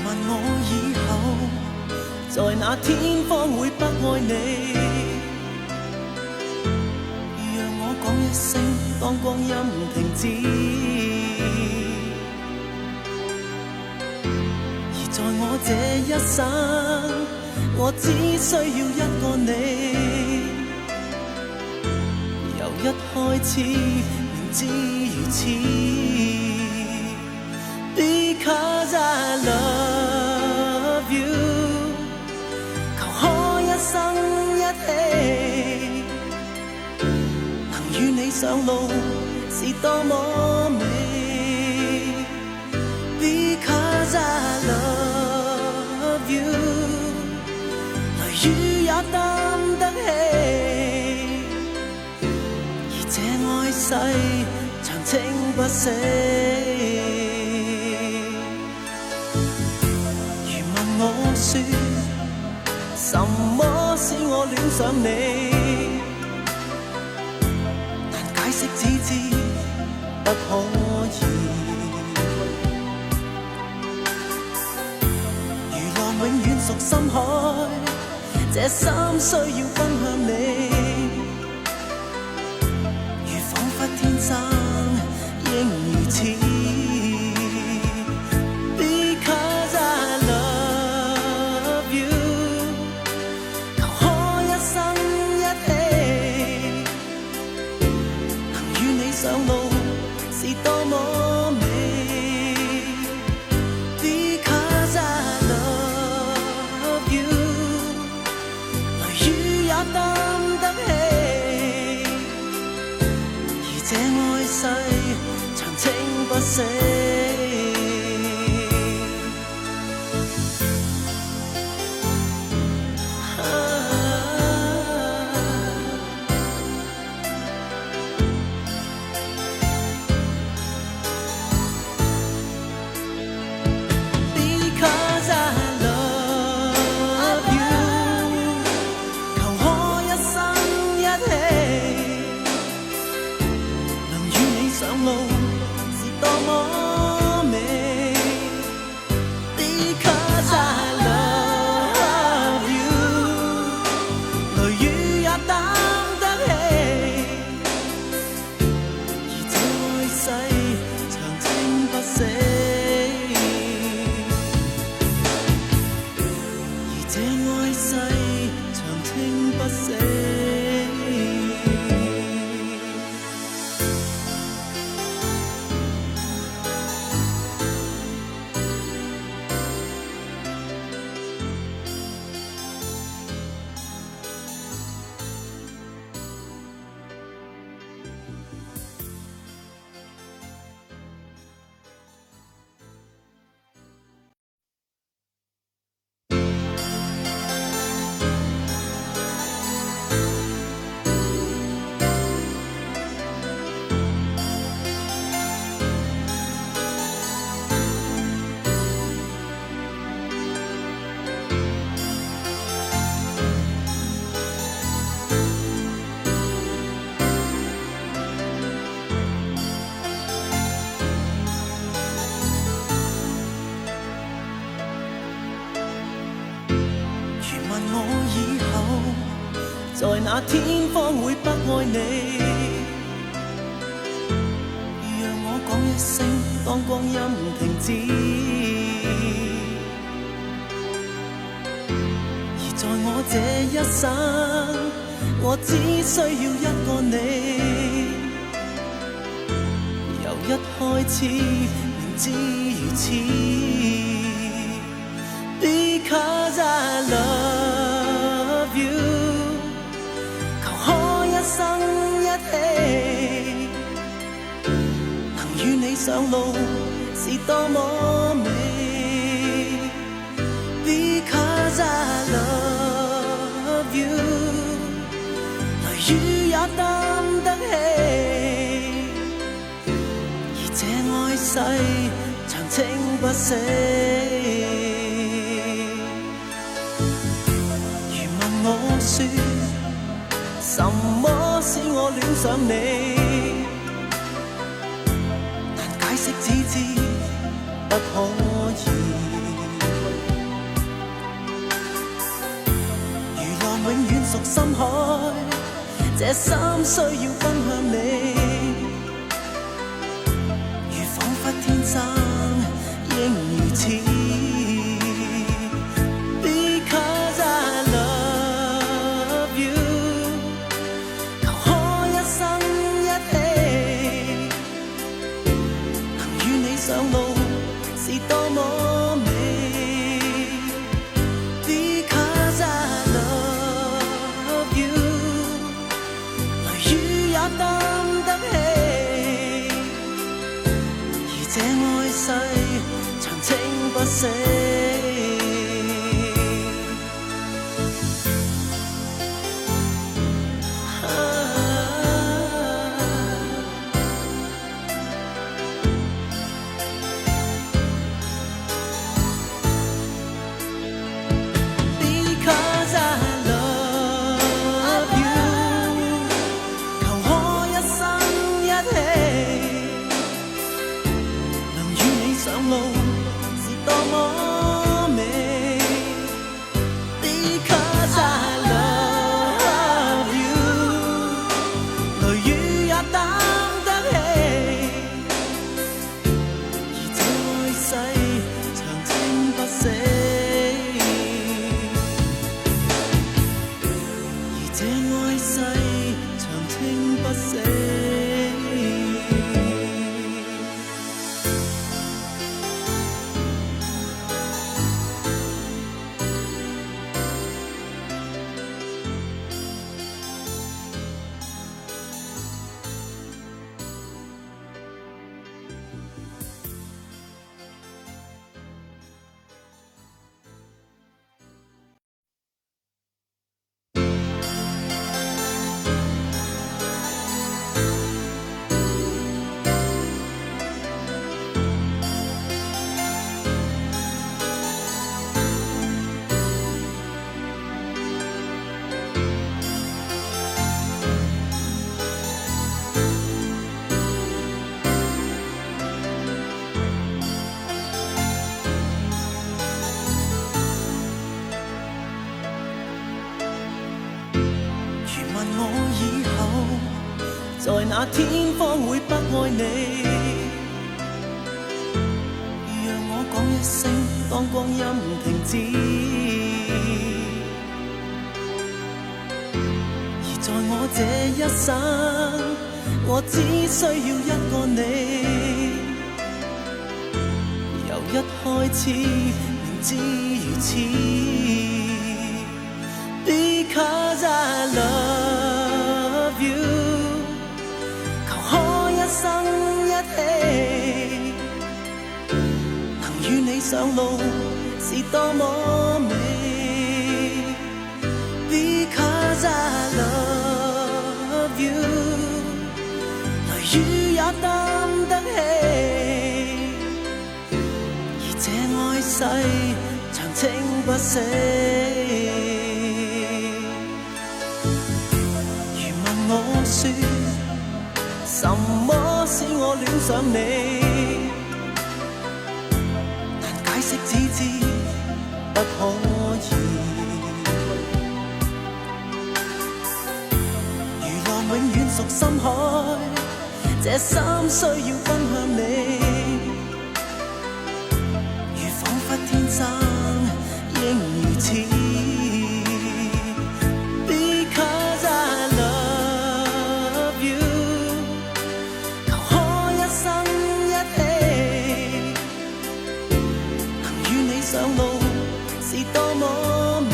問我以後在那天方會不愛你，讓我講一聲，當光陰停止。而在我這一生，我只需要一個你，由一開始明知如此。Because I love you， 求可一生一起，能與你上路是多麼美。Because I love you， 雷雨也擔得起，而這愛世長青不息。我說什麼使我戀上你，但解釋只知不可以。如浪永遠屬深海，這心需要分享你，如彷彿天生應如此。上路是多麼美 Because I love you， 雷雨也擔得起，而這愛世長青不息。在那天方會不愛你，讓我講一聲，當光陰停止。而在我這一生，我只需要一個你，由一開始明知如此。Because I love you，生一起，能與你上路是多麼美。Because I love you， 雷雨也擔得起，而這愛世長青不息。如問我說什麼使我戀上你，但解釋只知不可以。永遠屬深海，這心需要分享你，如彷彿天生應如此。Because I love you， 求可一生一起，能與你上路是多麼美。Because I love you， 雷雨也擔得起，而這愛世長青不死。在那天方會不愛你，讓我講一聲，當光陰停止。而在我這一生，我只需要一個你，由一開始明知如此。Because I love you，一生一起，能與你上路是多麼美。Because I love you， 雷雨也擔得起，而這愛世長青不死。如問我說什麼使我戀上你，但解釋只知不可以。如浪永遠屬深海，這心需要分享你，如彷彿天生應如此。上路是多麼美。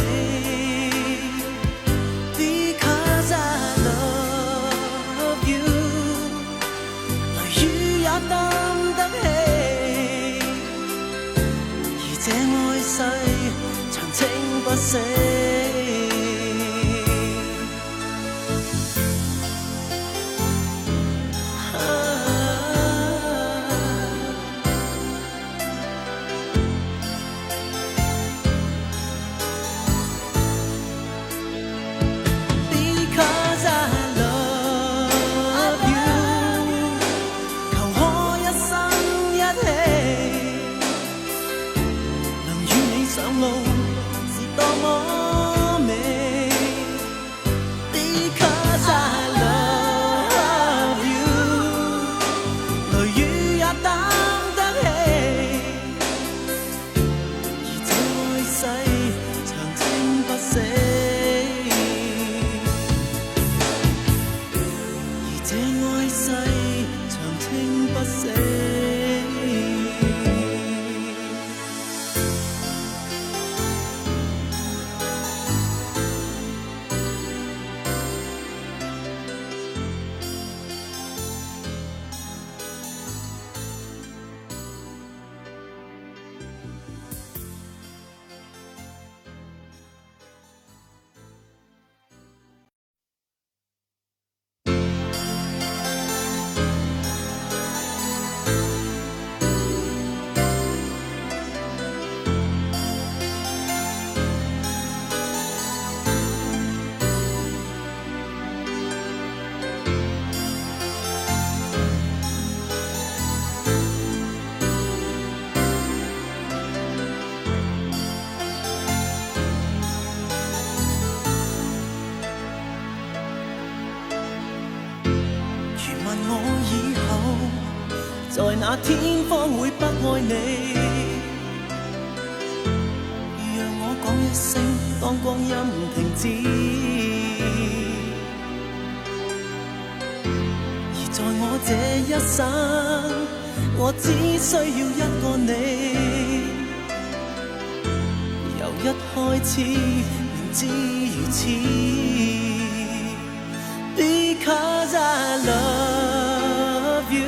Because I love you， 雷雨也擔得起，而這愛世長青不死。上路是多麼天荒會不愛你？讓我講一聲，當光陰停止。而在我這一生，我只需要一個你。由一開始明知如此 ，Because I love you，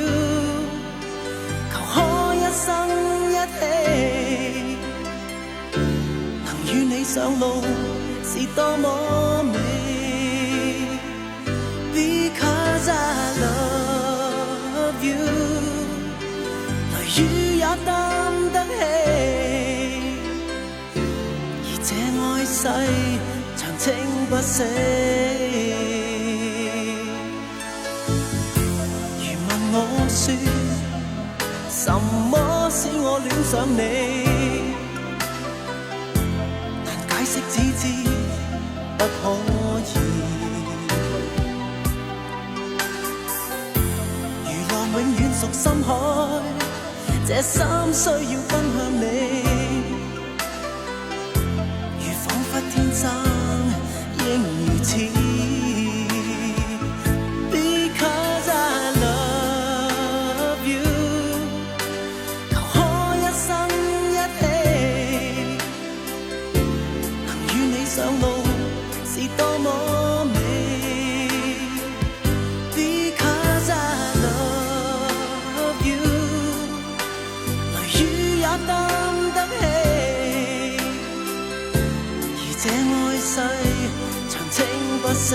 求可一生一起，能與你上路是多麼美。Because I love you， 雷雨也擔得起。這愛世長青不息。如問我說，什麼使我戀上你？難解釋，只知不可以。如浪永遠屬深海，這心需要分享你。天生應如此 ，Because I love you， 求可一生一起，能與你上路是多麼美。Because I love you， 雷雨也擔得起。這愛世長青不息。